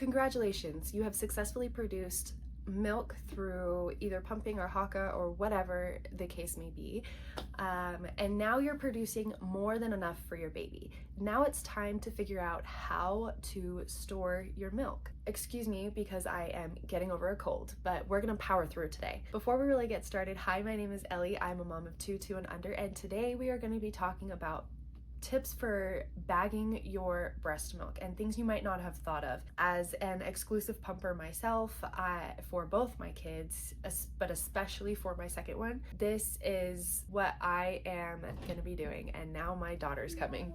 Congratulations, you have successfully produced milk through either pumping or haka or whatever the case may be, and now you're producing more than enough for your baby. Now it's time to figure out how to store your milk. Excuse me because I am getting over a cold, but we're gonna power through today. Before we really get started, hi, my name is Ellie. I'm a mom of two and under, and today we are going to be talking about tips for bagging your breast milk and things you might not have thought of. As an exclusive pumper myself, for both my kids, but especially for my second one, this is what I am going to be doing. And now my daughter's coming.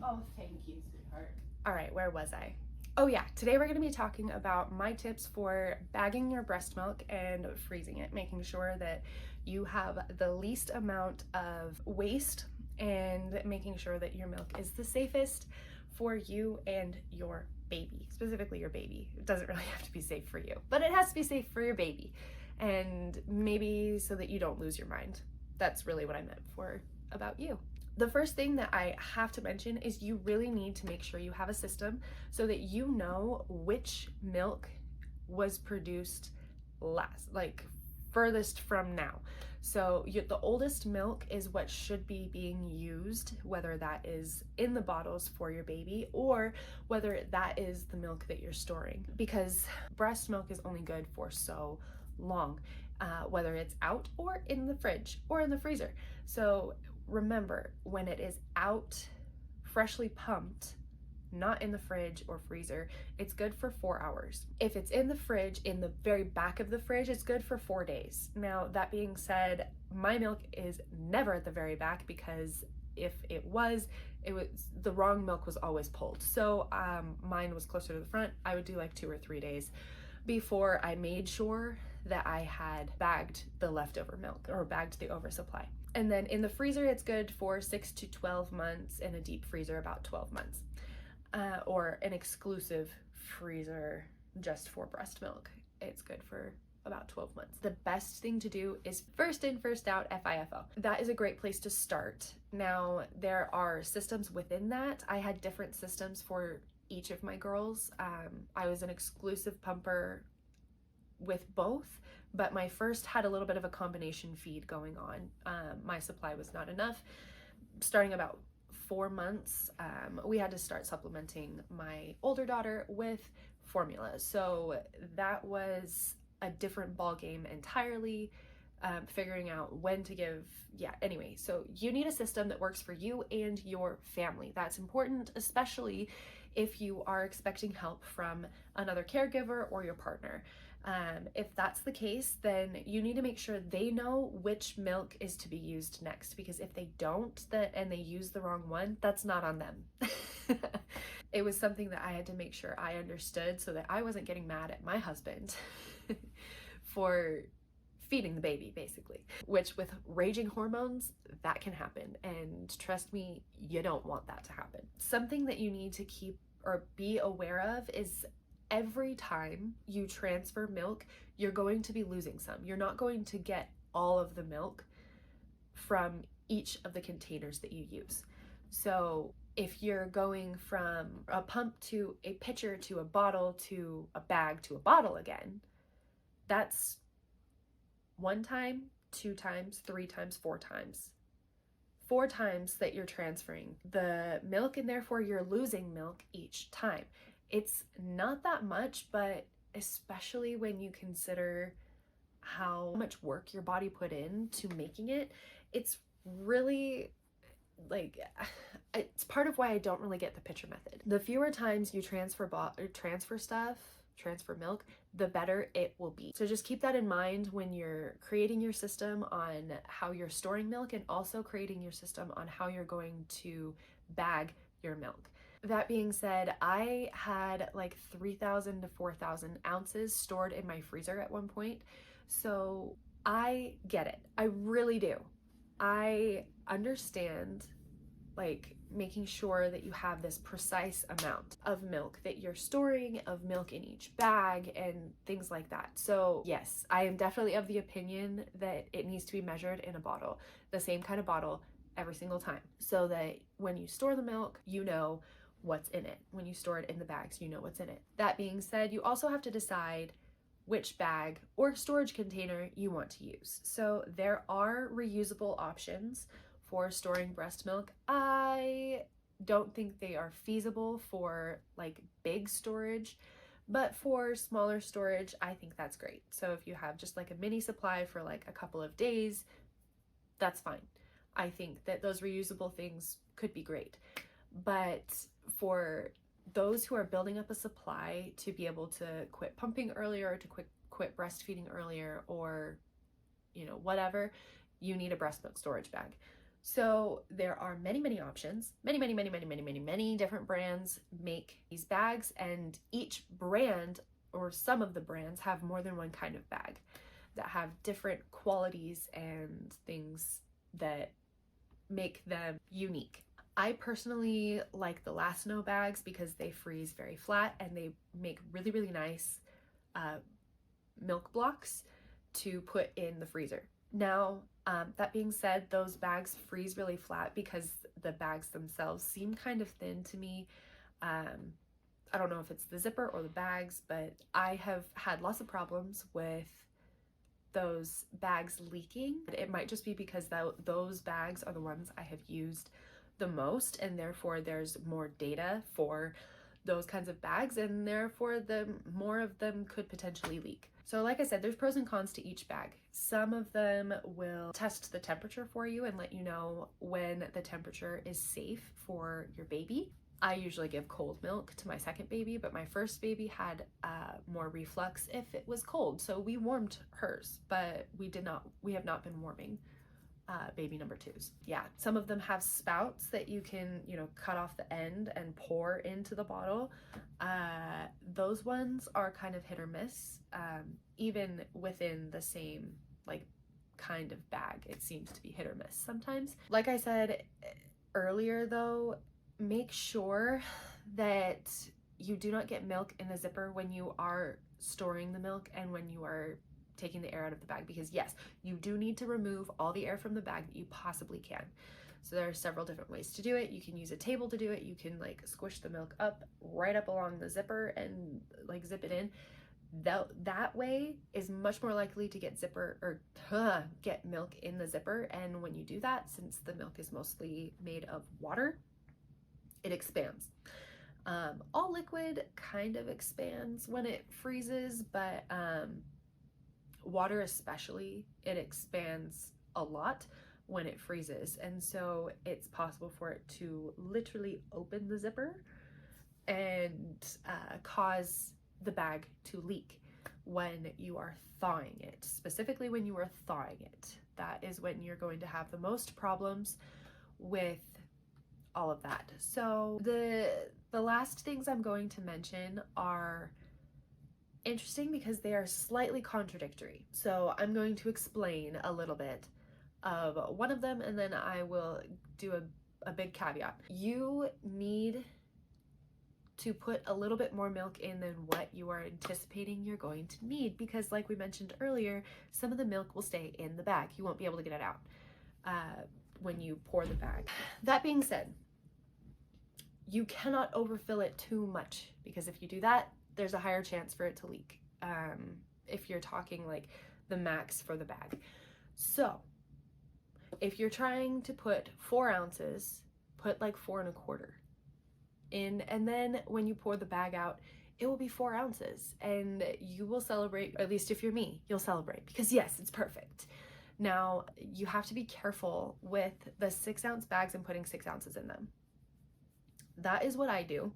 Oh, thank you, sweetheart. All right, where was I? Oh yeah, today we're going to be talking about my tips for bagging your breast milk and freezing it, making sure that you have the least amount of waste and making sure that your milk is the safest for you and your baby, specifically your baby. It doesn't really have to be safe for you, but it has to be safe for your baby, and maybe so that you don't lose your mind. That's really what I meant for about you. The first thing that I have to mention is you really need to make sure you have a system so that you know which milk was produced last, like furthest from now. So the oldest milk is what should be being used, whether that is in the bottles for your baby or whether that is the milk that you're storing, because breast milk is only good for so long, whether it's out or in the fridge or in the freezer. So remember, when it is out, freshly pumped, not in the fridge or freezer, it's good for 4 hours. If it's in the fridge, in the very back of the fridge, it's good for 4 days. Now, that being said, my milk is never at the very back, because if it was the wrong milk was always pulled. So mine was closer to the front. I would do like 2 or 3 days before I made sure that I had bagged the leftover milk or bagged the oversupply. And then in the freezer, it's good for 6 to 12 months, in a deep freezer about 12 months. Or an exclusive freezer just for breast milk, it's good for about 12 months. The best thing to do is first in, first out, FIFO. That is a great place to start. Now, there are systems within that. I had different systems for each of my girls. I was an exclusive pumper with both, but my first had a little bit of a combination feed going on. My supply was not enough. Starting about 4 months, we had to start supplementing my older daughter with formula. So that was a different ball game entirely, figuring out when to give. Yeah, anyway, so you need a system that works for you and your family. That's important, especially if you are expecting help from another caregiver or your partner. If that's the case, then you need to make sure they know which milk is to be used next, because if they don't, and they use the wrong one, that's not on them. It was something that I had to make sure I understood so that I wasn't getting mad at my husband for feeding the baby, basically, which with raging hormones, that can happen. And trust me, you don't want that to happen. Something that you need to keep or be aware of is every time you transfer milk, you're going to be losing some. You're not going to get all of the milk from each of the containers that you use. So if you're going from a pump to a pitcher to a bottle to a bag to a bottle again, that's 1 time, 2 times, 3 times, 4 times. 4 times that you're transferring the milk, and therefore you're losing milk each time. It's not that much, but especially when you consider how much work your body put into making it, it's really like, it's part of why I don't really get the pitcher method. The fewer times you transfer milk, the better it will be. So just keep that in mind when you're creating your system on how you're storing milk, and also creating your system on how you're going to bag your milk. That being said, I had like 3,000 to 4,000 ounces stored in my freezer at one point. So I get it. I really do. I understand, like, making sure that you have this precise amount of milk that you're storing, of milk in each bag, and things like that. So yes, I am definitely of the opinion that it needs to be measured in a bottle, the same kind of bottle every single time, so that when you store the milk, you know what's in it. When you store it in the bags, you know what's in it. That being said, you also have to decide which bag or storage container you want to use. So there are reusable options for storing breast milk. I don't think they are feasible for like big storage, but for smaller storage, I think that's great. So if you have just like a mini supply for like a couple of days, that's fine. I think that those reusable things could be great. But for those who are building up a supply to be able to quit pumping earlier, or to quit breastfeeding earlier, or whatever, you need a breast milk storage bag. So there are many options. Many different brands make these bags, and each brand or some of the brands have more than one kind of bag that have different qualities and things that make them unique. I personally like the Last No bags because they freeze very flat and they make really nice milk blocks to put in the freezer. Now, that being said, those bags freeze really flat because the bags themselves seem kind of thin to me. I don't know if it's the zipper or the bags, but I have had lots of problems with those bags leaking. It might just be because those bags are the ones I have used the most, and therefore there's more data for those kinds of bags, and therefore more of them could potentially leak. So like I said, there's pros and cons to each bag. Some of them will test the temperature for you and let you know when the temperature is safe for your baby. I usually give cold milk to my second baby, but my first baby had more reflux if it was cold. So we warmed hers, but we have not been warming baby number twos. Yeah, some of them have spouts that you can, cut off the end and pour into the bottle. Those ones are kind of hit or miss. Even within the same kind of bag, it seems to be hit or miss sometimes. Like I said earlier though, make sure that you do not get milk in the zipper when you are storing the milk and when you are taking the air out of the bag, because yes, you do need to remove all the air from the bag that you possibly can. So there are several different ways to do it. You can use a table to do it. You can squish the milk right up along the zipper and zip it in. That way is much more likely to get get milk in the zipper. And when you do that, since the milk is mostly made of water, it expands. All liquid kind of expands when it freezes, but water especially, it expands a lot when it freezes. And so it's possible for it to literally open the zipper and cause the bag to leak when you are thawing it. Specifically when you are thawing it, that is when you're going to have the most problems with all of that. So the last things I'm going to mention are interesting because they are slightly contradictory. So I'm going to explain a little bit of one of them, and then I will do a big caveat. You need to put a little bit more milk in than what you are anticipating you're going to need, because like we mentioned earlier, some of the milk will stay in the bag. You won't be able to get it out when you pour the bag. That being said, you cannot overfill it too much, because if you do that, there's a higher chance for it to leak. If you're talking the max for the bag. So if you're trying to put 4 ounces, put 4 1/4 in, and then when you pour the bag out, it will be 4 ounces, and you will celebrate. At least if you're me, you'll celebrate, because yes, it's perfect. Now you have to be careful with the 6-ounce bags and putting 6 ounces in them. That is what I do.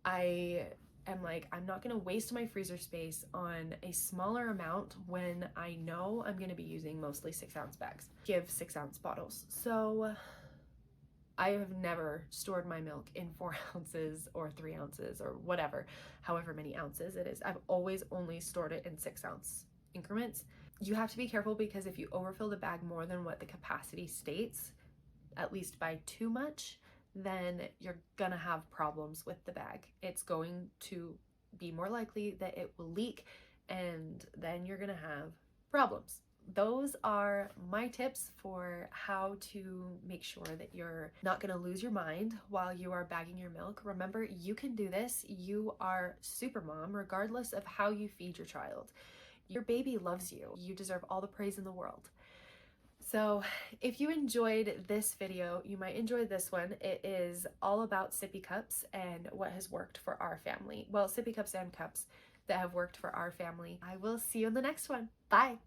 I am I'm not gonna waste my freezer space on a smaller amount when I know I'm gonna be using mostly 6-ounce bags. Give 6-ounce bottles. So I have never stored my milk in 4 ounces or 3 ounces or whatever, however many ounces it is. I've always only stored it in 6-ounce increments. You have to be careful, because if you overfill the bag more than what the capacity states, at least by too much, then you're gonna have problems with the bag. It's going to be more likely that it will leak, and then you're gonna have problems. those are my tips for how to make sure that you're not going to lose your mind while you are bagging your milk. Remember, you can do this. You are super mom, regardless of how you feed your child. Your baby loves you. You deserve all the praise in the world. So if you enjoyed this video, you might enjoy this one. It is all about sippy cups and what has worked for our family. Well, sippy cups and cups that have worked for our family. I will see you in the next one. Bye.